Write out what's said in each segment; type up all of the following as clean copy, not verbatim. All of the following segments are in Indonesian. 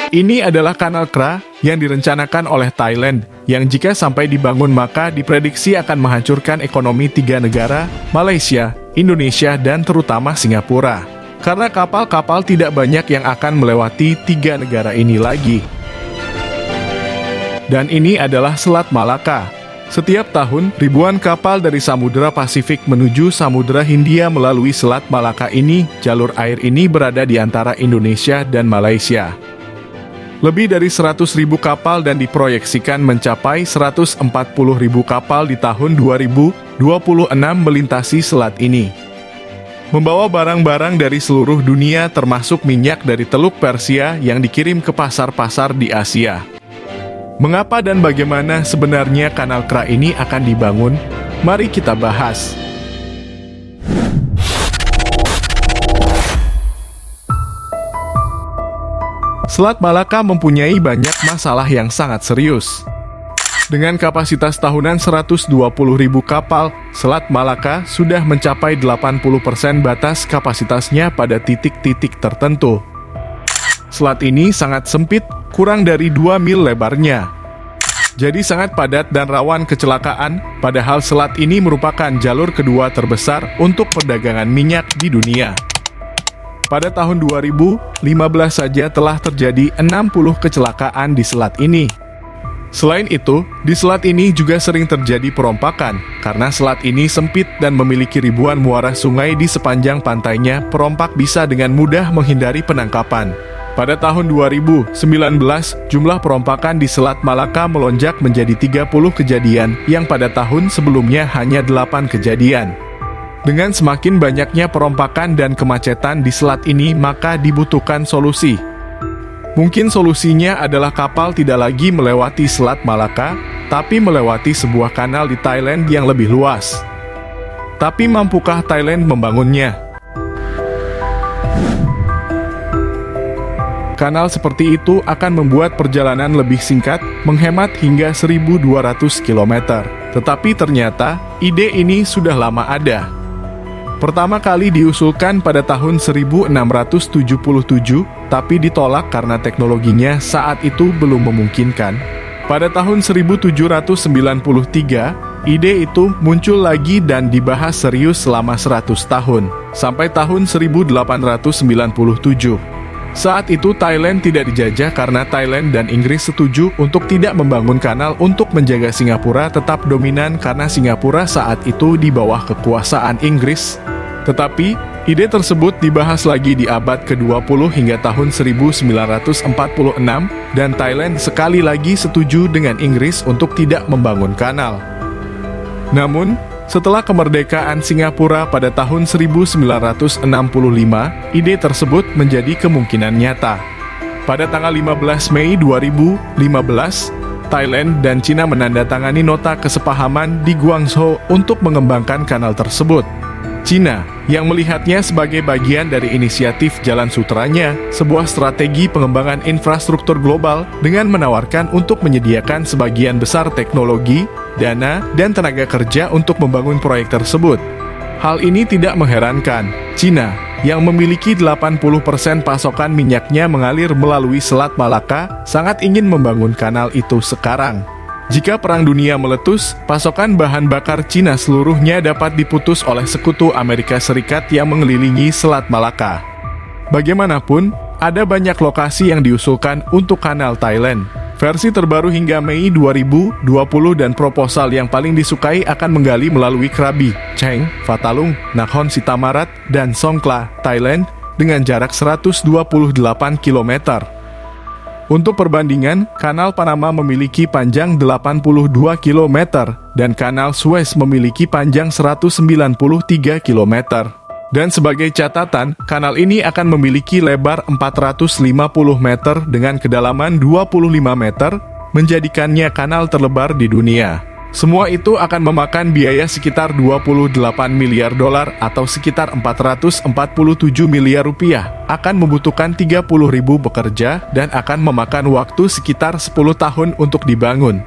Ini adalah kanal Kra yang direncanakan oleh Thailand, yang jika sampai dibangun maka diprediksi akan menghancurkan ekonomi 3 negara, Malaysia, Indonesia, dan terutama Singapura. Karena kapal-kapal tidak banyak yang akan melewati 3 negara ini lagi. Dan ini adalah Selat Malaka. Setiap tahun, ribuan kapal dari Samudra Pasifik menuju Samudra Hindia melalui Selat Malaka ini. Jalur air ini berada di antara Indonesia dan Malaysia. Lebih dari 100.000 kapal dan diproyeksikan mencapai 140.000 kapal di tahun 2026 melintasi selat ini. Membawa barang-barang dari seluruh dunia termasuk minyak dari Teluk Persia yang dikirim ke pasar-pasar di Asia. Mengapa dan bagaimana sebenarnya kanal Kra ini akan dibangun? Mari kita bahas. Selat Malaka mempunyai banyak masalah yang sangat serius. Dengan kapasitas tahunan 120.000 kapal, Selat Malaka sudah mencapai 80% batas kapasitasnya pada titik-titik tertentu. Selat ini sangat sempit, kurang dari 2 mil lebarnya. Jadi sangat padat dan rawan kecelakaan, padahal selat ini merupakan jalur kedua terbesar untuk perdagangan minyak di dunia. Pada tahun 2015 saja telah terjadi 60 kecelakaan di selat ini. Selain itu, di selat ini juga sering terjadi perompakan, karena selat ini sempit dan memiliki ribuan muara sungai di sepanjang pantainya. Perompak bisa dengan mudah menghindari penangkapan. Pada tahun 2019, jumlah perompakan di Selat Malaka melonjak menjadi 30 kejadian, yang pada tahun sebelumnya hanya 8 kejadian. Dengan semakin banyaknya perompakan dan kemacetan di selat ini, maka dibutuhkan solusi. Mungkin solusinya adalah kapal tidak lagi melewati Selat Malaka, tapi melewati sebuah kanal di Thailand yang lebih luas. Tapi mampukah Thailand membangunnya? Kanal seperti itu akan membuat perjalanan lebih singkat, menghemat hingga 1.200 km. Tetapi ternyata, ide ini sudah lama ada. Pertama kali diusulkan pada tahun 1677, tapi ditolak karena teknologinya saat itu belum memungkinkan. Pada tahun 1793, ide itu muncul lagi dan dibahas serius selama 100 tahun, sampai tahun 1897. Saat itu Thailand tidak dijajah karena Thailand dan Inggris setuju untuk tidak membangun kanal untuk menjaga Singapura tetap dominan karena Singapura saat itu di bawah kekuasaan Inggris. Tetapi, ide tersebut dibahas lagi di abad ke-20 hingga tahun 1946 dan Thailand sekali lagi setuju dengan Inggris untuk tidak membangun kanal. Namun, setelah kemerdekaan Singapura pada tahun 1965, ide tersebut menjadi kemungkinan nyata. Pada tanggal 15 Mei 2015, Thailand dan Cina menandatangani nota kesepahaman di Guangzhou untuk mengembangkan kanal tersebut. Cina, yang melihatnya sebagai bagian dari inisiatif Jalan Sutranya, sebuah strategi pengembangan infrastruktur global dengan menawarkan untuk menyediakan sebagian besar teknologi, dana, dan tenaga kerja untuk membangun proyek tersebut. Hal ini tidak mengherankan. Cina, yang memiliki 80% pasokan minyaknya mengalir melalui Selat Malaka, sangat ingin membangun kanal itu sekarang. Jika Perang Dunia meletus, pasokan bahan bakar Cina seluruhnya dapat diputus oleh sekutu Amerika Serikat yang mengelilingi Selat Malaka. Bagaimanapun, ada banyak lokasi yang diusulkan untuk kanal Thailand. Versi terbaru hingga Mei 2020 dan proposal yang paling disukai akan menggali melalui Krabi, Cheng, Fatalung, Nakhon Si Thammarat, dan Songkhla, Thailand, dengan jarak 128 km. Untuk perbandingan, Kanal Panama memiliki panjang 82 km, dan Kanal Suez memiliki panjang 193 km. Dan sebagai catatan, kanal ini akan memiliki lebar 450 meter dengan kedalaman 25 meter, menjadikannya kanal terlebar di dunia. Semua itu akan memakan biaya sekitar 28 miliar dolar atau sekitar 447 miliar rupiah, akan membutuhkan 30.000 pekerja dan akan memakan waktu sekitar 10 tahun untuk dibangun.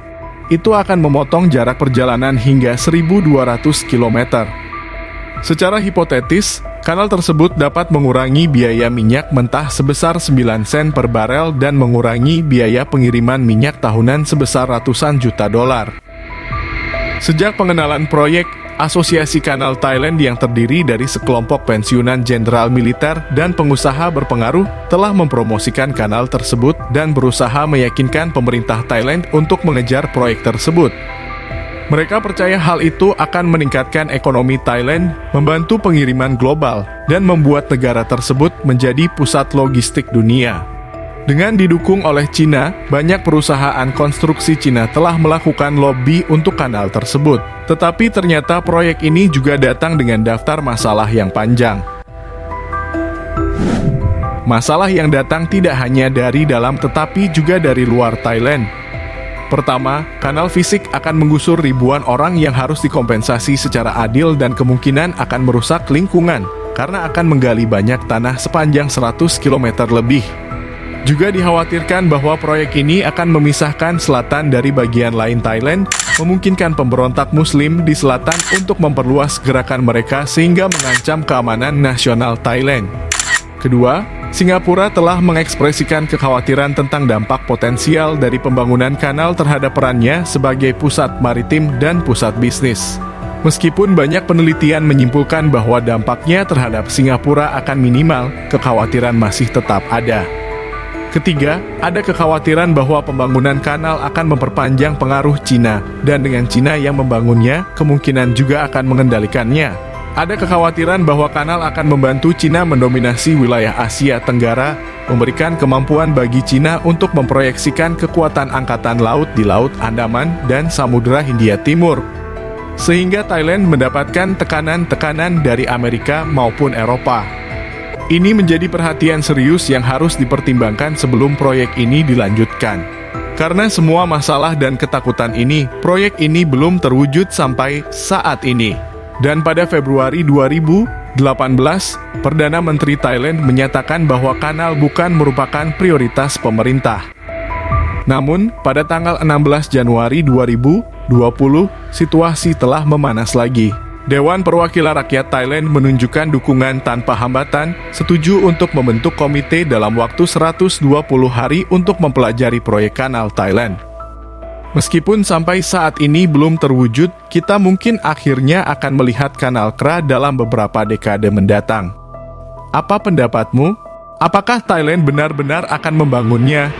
Itu akan memotong jarak perjalanan hingga 1.200 km. Secara hipotetis, Kanal tersebut dapat mengurangi biaya minyak mentah sebesar 9 sen per barel dan mengurangi biaya pengiriman minyak tahunan sebesar ratusan juta dolar. Sejak pengenalan proyek, Asosiasi Kanal Thailand yang terdiri dari sekelompok pensiunan jenderal militer dan pengusaha berpengaruh telah mempromosikan kanal tersebut dan berusaha meyakinkan pemerintah Thailand untuk mengejar proyek tersebut. Mereka percaya hal itu akan meningkatkan ekonomi Thailand, membantu pengiriman global, dan membuat negara tersebut menjadi pusat logistik dunia. Dengan didukung oleh Cina, banyak perusahaan konstruksi Cina telah melakukan lobby untuk kanal tersebut. Tetapi ternyata proyek ini juga datang dengan daftar masalah yang panjang. Masalah yang datang tidak hanya dari dalam tetapi juga dari luar Thailand. Pertama, kanal fisik akan menggusur ribuan orang yang harus dikompensasi secara adil dan kemungkinan akan merusak lingkungan, karena akan menggali banyak tanah sepanjang 100 km lebih. Juga dikhawatirkan bahwa proyek ini akan memisahkan selatan dari bagian lain Thailand, memungkinkan pemberontak Muslim di selatan untuk memperluas gerakan mereka sehingga mengancam keamanan nasional Thailand. Kedua, Singapura telah mengekspresikan kekhawatiran tentang dampak potensial dari pembangunan kanal terhadap perannya sebagai pusat maritim dan pusat bisnis. Meskipun banyak penelitian menyimpulkan bahwa dampaknya terhadap Singapura akan minimal, kekhawatiran masih tetap ada. Ketiga, ada kekhawatiran bahwa pembangunan kanal akan memperpanjang pengaruh Cina, dan dengan Cina yang membangunnya, kemungkinan juga akan mengendalikannya. Ada kekhawatiran bahwa kanal akan membantu Cina mendominasi wilayah Asia Tenggara, memberikan kemampuan bagi Cina untuk memproyeksikan kekuatan angkatan laut di Laut Andaman dan Samudra Hindia Timur. Sehingga Thailand mendapatkan tekanan-tekanan dari Amerika maupun Eropa. Ini menjadi perhatian serius yang harus dipertimbangkan sebelum proyek ini dilanjutkan. Karena semua masalah dan ketakutan ini, proyek ini belum terwujud sampai saat ini. Dan pada Februari 2018, Perdana Menteri Thailand menyatakan bahwa kanal bukan merupakan prioritas pemerintah. Namun, pada tanggal 16 Januari 2020, situasi telah memanas lagi. Dewan Perwakilan Rakyat Thailand menunjukkan dukungan tanpa hambatan, setuju untuk membentuk komite dalam waktu 120 hari untuk mempelajari proyek kanal Thailand. Meskipun sampai saat ini belum terwujud, kita mungkin akhirnya akan melihat kanal Kra dalam beberapa dekade mendatang. Apa pendapatmu? Apakah Thailand benar-benar akan membangunnya?